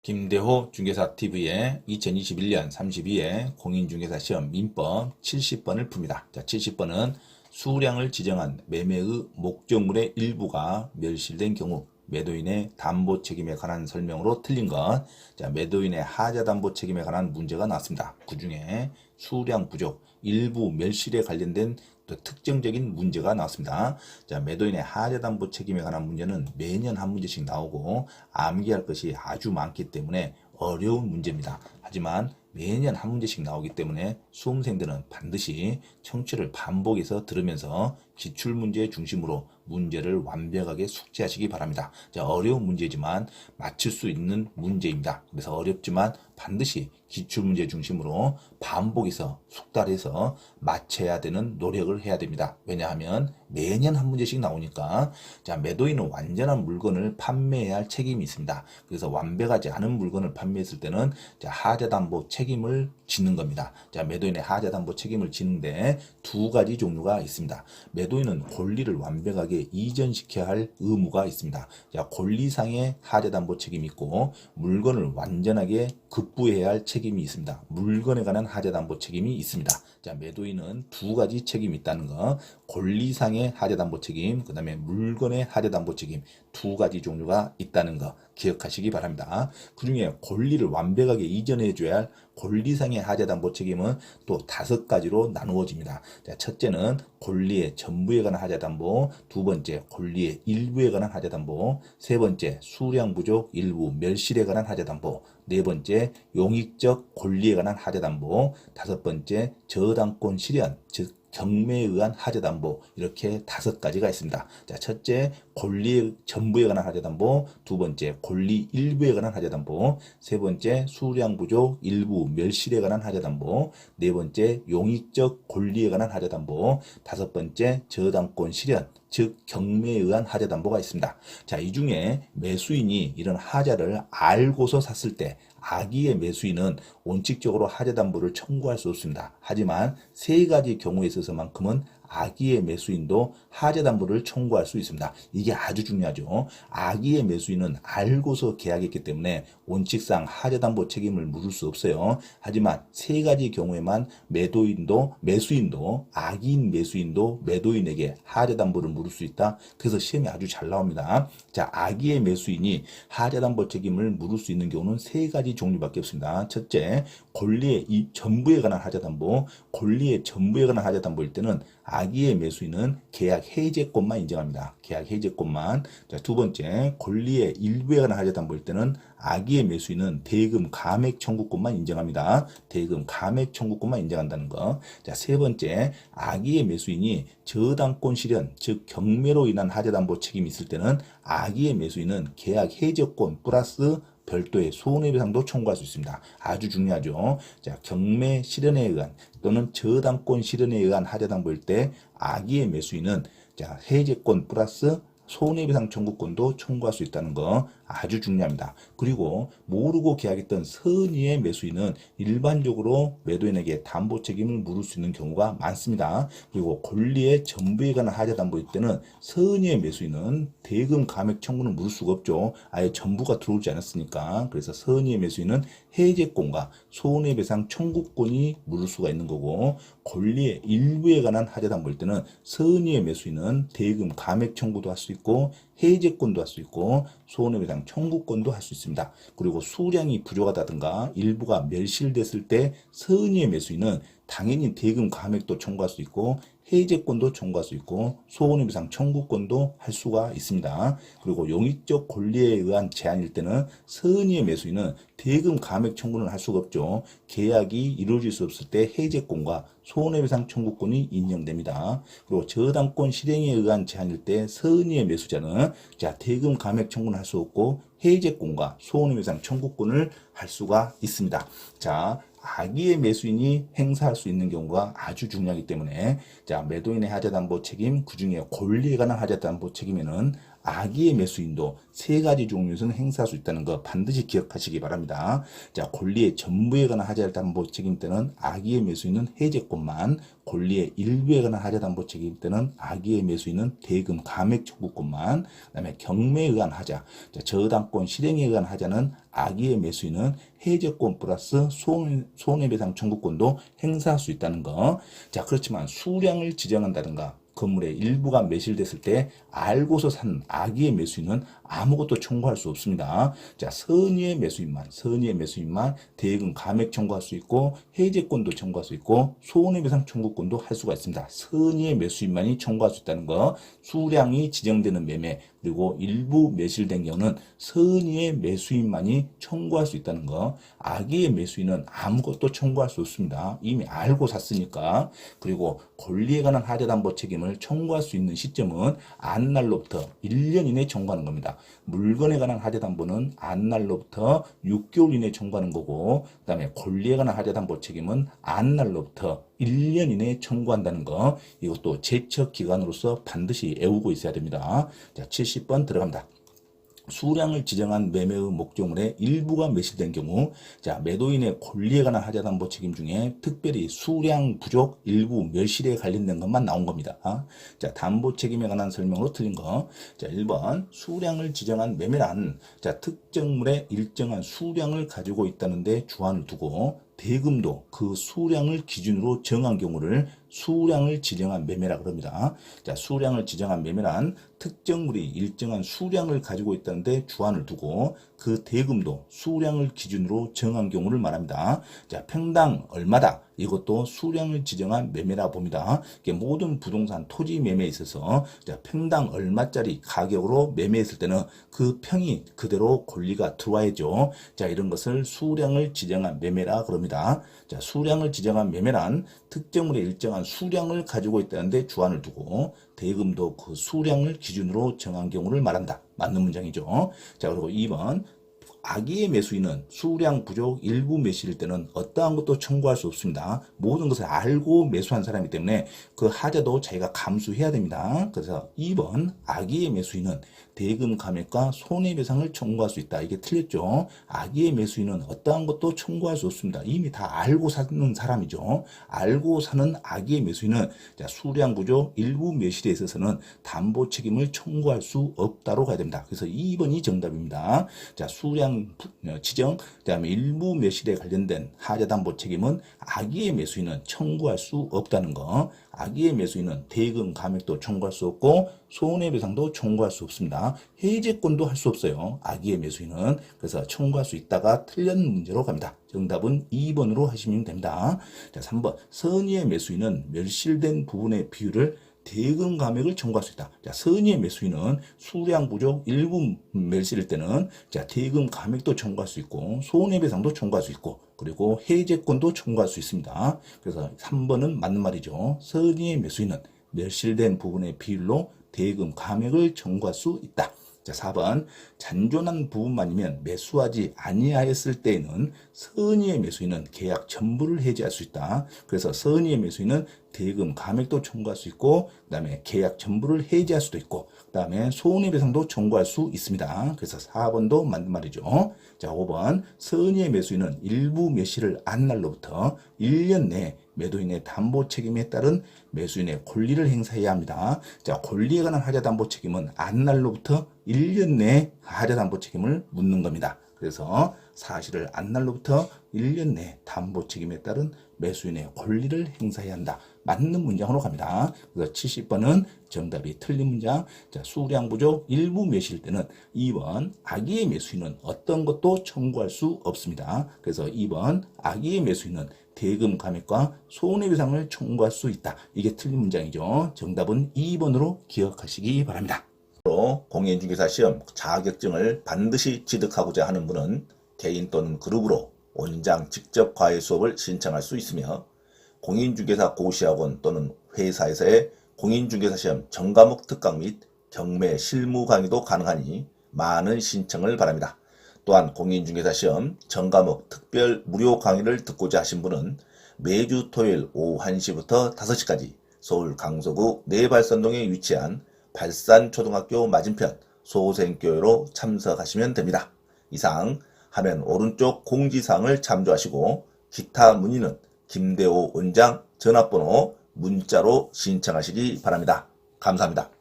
김대호 중개사 TV의 2021년 32회 공인중개사 시험 민법 70번을 풉니다. 자, 70번은 수량을 지정한 매매의 목적물의 일부가 멸실된 경우 매도인의 담보 책임에 관한 설명으로 틀린 것. 자, 매도인의 하자 담보 책임에 관한 문제가 나왔습니다. 그 중에 수량 부족, 일부 멸실에 관련된 또 특정적인 문제가 나왔습니다. 자, 매도인의 하자 담보 책임에 관한 문제는 매년 한 문제씩 나오고 암기할 것이 아주 많기 때문에 어려운 문제입니다. 하지만 매년 한 문제씩 나오기 때문에 수험생들은 반드시 청취를 반복해서 들으면서 기출문제 중심으로 문제를 완벽하게 숙지하시기 바랍니다. 자, 어려운 문제지만 맞출 수 있는 문제입니다. 그래서 어렵지만 반드시 기출문제 중심으로 반복해서 숙달해서 맞춰야 되는 노력을 해야 됩니다. 왜냐하면 매년 한 문제씩 나오니까. 자, 매도인은 완전한 물건을 판매해야 할 책임이 있습니다. 그래서 완벽하지 않은 물건을 판매했을 때는 자, 하자담보 책임을 지는 겁니다. 자, 매도인의 하자담보 책임을 지는데 두 가지 종류가 있습니다. 매도인은 권리를 완벽하게 이전시켜야 할 의무가 있습니다. 자, 권리상의 하자담보 책임이 있고 물건을 완전하게 급부해야 할 책임이 있습니다. 물건에 관한 하자담보 책임이 있습니다. 자, 매도인은 두 가지 책임이 있다는 거. 권리상의 하자담보 책임, 그 다음에 물건의 하자담보 책임 두 가지 종류가 있다는 거 기억하시기 바랍니다. 그 중에 권리를 완벽하게 이전해 줘야 할 권리상의 하자담보 책임은 또 5가지로 나누어집니다. 자, 첫째는 권리의 전부에 관한 하자담보, 두 번째 권리의 일부에 관한 하자담보, 세 번째 수량 부족 일부 멸실에 관한 하자담보, 네 번째 용익적 권리에 관한 하자담보, 다섯 번째 저당권 실현, 즉 경매에 의한 하자담보, 이렇게 5가지가 있습니다. 자, 첫째 권리 전부에 관한 하자담보, 두 번째 권리 일부에 관한 하자담보, 세 번째 수량 부족 일부 멸실에 관한 하자담보, 네 번째 용익적 권리에 관한 하자담보, 다섯 번째 저당권 실현, 즉 경매에 의한 하자담보가 있습니다. 자, 이 중에 매수인이 이런 하자를 알고서 샀을 때 악의의 매수인은 원칙적으로 하자담보를 청구할 수 없습니다. 하지만 3가지 경우에 있어서만큼은 악의의 매수인도 하자담보를 청구할 수 있습니다. 이게 아주 중요하죠. 악의의 매수인은 알고서 계약했기 때문에 원칙상 하자담보 책임을 물을 수 없어요. 하지만 3가지 경우에만 매수인도 악의인 매수인도 매도인에게 하자담보를 물을 수 있다. 그래서 시험이 아주 잘 나옵니다. 자, 악의의 매수인이 하자담보 책임을 물을 수 있는 경우는 3가지 종류밖에 없습니다. 첫째, 권리의 전부에 관한 하자담보. 권리의 전부에 관한 하자담보일 때는 악의의 매수인은 계약 해제권만 인정합니다. 계약 해제권만. 자, 두 번째, 권리의 일부에 관한 하자담보일 때는 악의의 매수인은 대금 감액 청구권만 인정합니다. 대금 감액 청구권만 인정한다는 거. 자, 세 번째, 악의의 매수인이 저당권 실현, 즉 경매로 인한 하자담보 책임이 있을 때는 악의의 매수인은 계약 해제권 플러스 별도의 손해배상도 청구할 수 있습니다. 아주 중요하죠. 자, 경매 실현에 의한 또는 저당권 실현에 의한 하자담보일 때 악의의 매수인은 자, 해제권 플러스 손해배상 청구권도 청구할 수 있다는 거 아주 중요합니다. 그리고 모르고 계약했던 선의의 매수인은 일반적으로 매도인에게 담보 책임을 물을 수 있는 경우가 많습니다. 그리고 권리의 전부에 관한 하자담보일 때는 선의의 매수인은 대금 감액 청구는 물을 수가 없죠. 아예 전부가 들어오지 않았으니까. 그래서 선의의 매수인은 해제권과 손해배상 청구권이 물을 수가 있는 거고, 권리의 일부에 관한 하자담보일 때는 선의의 매수인은 대금 감액 청구도 할 수 있고 해제권도 할 수 있고 손해배상 청구권도 할 수 있습니다. 그리고 수량이 부족하다든가 일부가 멸실됐을 때 선의의 매수인은 당연히 대금 감액도 청구할 수 있고 해제권도 청구할 수 있고 손해배상 청구권도 할 수가 있습니다. 그리고 용익적 권리에 의한 제한일 때는 선의의 매수인은 대금 감액 청구는 할 수가 없죠. 계약이 이루어질 수 없을 때 해제권과 손해배상 청구권이 인정됩니다. 그리고 저당권 실행에 의한 제한일 때 선의의 매수자는 자, 대금 감액 청구는 할 수 없고 해제권과 손해배상 청구권을 할 수가 있습니다. 자, 악의의 매수인이 행사할 수 있는 경우가 아주 중요하기 때문에 자, 매도인의 하자담보 책임, 그 중에 권리에 관한 하자담보 책임에는 악의의 매수인도 세 가지 종류에서는 행사할 수 있다는 거 반드시 기억하시기 바랍니다. 자, 권리의 전부에 관한 하자담보 책임 때는 악의의 매수인은 해제권만, 권리의 일부에 관한 하자담보 책임 때는 악의의 매수인은 대금 감액 청구권만, 그다음에 경매에 의한 하자, 자, 저당권 실행에 의한 하자는 악의의 매수인은 해제권 플러스 손해배상 청구권도 행사할 수 있다는 거. 자, 그렇지만 수량을 지정한다든가 건물의 일부가 매실됐을 때 알고서 산 악의의 매수인은 아무것도 청구할 수 없습니다. 자, 선의의 매수인만 대금 감액 청구할 수 있고 해제권도 청구할 수 있고 손해배상 청구권도 할 수가 있습니다. 선의의 매수인만이 청구할 수 있다는 거. 수량이 지정되는 매매 그리고 일부 매실된 경우는 선의의 매수인만이 청구할 수 있다는 거. 악의의 매수인은 아무것도 청구할 수 없습니다. 이미 알고 샀으니까. 그리고 권리에 관한 하자담보 책임을 청구할 수 있는 시점은 안날로부터 1년 이내에 청구하는 겁니다. 물건에 관한 하자담보는 안날로부터 6개월 이내에 청구하는 거고, 그 다음에 권리에 관한 하자담보 책임은 안날로부터 1년 이내에 청구한다는 거. 이것도 제척 기간으로서 반드시 외우고 있어야 됩니다. 자, 70번 들어갑니다. 수량을 지정한 매매의 목적물의 일부가 매실된 경우, 자, 매도인의 권리에 관한 하자담보 책임 중에 특별히 수량 부족 일부 멸실에 관련된 것만 나온 겁니다. 자, 담보 책임에 관한 설명으로 틀린 거. 자, 1번 수량을 지정한 매매란, 자, 특정물의 일정한 수량을 가지고 있다는데 주안을 두고 대금도 그 수량을 기준으로 정한 경우를 수량을 지정한 매매라 그럽니다. 자, 수량을 지정한 매매란 특정물이 일정한 수량을 가지고 있다는데 주안을 두고 그 대금도 수량을 기준으로 정한 경우를 말합니다. 자, 평당 얼마다. 이것도 수량을 지정한 매매라 봅니다. 모든 부동산 토지 매매에 있어서 자, 평당 얼마짜리 가격으로 매매했을 때는 그 평이 그대로 권리가 들어와야죠. 자, 이런 것을 수량을 지정한 매매라 그럽니다. 자, 수량을 지정한 매매란 특정물의 일정한 수량을 가지고 있다는데 주안을 두고 대금도 그 수량을 기준으로 정한 경우를 말한다. 맞는 문장이죠. 자, 그리고 2번 악의의 매수인은 수량 부족 일부 매실일 때는 어떠한 것도 청구할 수 없습니다. 모든 것을 알고 매수한 사람이기 때문에 그 하자도 자기가 감수해야 됩니다. 그래서 2번 악의의 매수인은 대금 감액과 손해배상을 청구할 수 있다. 이게 틀렸죠. 악의의 매수인은 어떠한 것도 청구할 수 없습니다. 이미 다 알고 사는 사람이죠. 알고 사는 악의의 매수인은 자, 수량 부족 일부 매실에 있어서는 담보 책임을 청구할 수 없다로 가야 됩니다. 그래서 2번이 정답입니다. 자, 수량 지정, 그다음에 일부 매실에 관련된 하자담보 책임은 악의의 매수인은 청구할 수 없다는 거. 악의의 매수인은 대금 감액도 청구할 수 없고 손해배상도 청구할 수 없습니다. 해제권도 할 수 없어요. 악의의 매수인은. 그래서 청구할 수 있다가 틀린 문제로 갑니다. 정답은 2번으로 하시면 됩니다. 자, 3번 선의의 매수인은 멸실된 부분의 비율을 대금 감액을 청구할 수 있다. 자, 선의의 매수인은 수량 부족 일부 멸실일 때는 자, 대금 감액도 청구할 수 있고 손해배상도 청구할 수 있고 그리고 해제권도 청구할 수 있습니다. 그래서 3번은 맞는 말이죠. 선의의 매수인은 멸실된 부분의 비율로 대금 감액을 청구할 수 있다. 자, 4번 잔존한 부분만이면 매수하지 아니하였을 때에는 선의의 매수인은 계약 전부를 해지할 수 있다. 그래서 선의의 매수인은 대금 감액도 청구할 수 있고 그 다음에 계약 전부를 해지할 수도 있고 그 다음에 손해배상도 청구할 수 있습니다. 그래서 4번도 맞는 말이죠. 자, 5번 선의의 매수인은 일부 매실을 안 날로부터 1년 내에 매도인의 담보 책임에 따른 매수인의 권리를 행사해야 합니다. 자, 권리에 관한 하자담보 책임은 안 날로부터 1년 내에 하자담보 책임을 묻는 겁니다. 그래서 사실을 안 날로부터 1년 내 담보 책임에 따른 매수인의 권리를 행사해야 한다. 맞는 문장으로 갑니다. 그래서 70번은 정답이 틀린 문장. 자, 수량 부족 일부 매실 때는 2번 악의의 매수인은 어떤 것도 청구할 수 없습니다. 그래서 2번 악의의 매수인은 대금 감액과 손해배상을 청구할 수 있다. 이게 틀린 문장이죠. 정답은 2번으로 기억하시기 바랍니다. 공인중개사 시험 자격증을 반드시 취득하고자 하는 분은 개인 또는 그룹으로 원장 직접 과외 수업을 신청할 수 있으며 공인중개사 고시학원 또는 회사에서의 공인중개사 시험 전과목 특강 및 경매 실무 강의도 가능하니 많은 신청을 바랍니다. 또한 공인중개사 시험 전과목 특별 무료 강의를 듣고자 하신 분은 매주 토요일 오후 1시부터 5시까지 서울 강서구 내발산동에 위치한 발산초등학교 맞은편 소생교회로 참석하시면 됩니다. 이상 화면 오른쪽 공지사항을 참조하시고 기타 문의는 김대호 원장 전화번호 문자로 신청하시기 바랍니다. 감사합니다.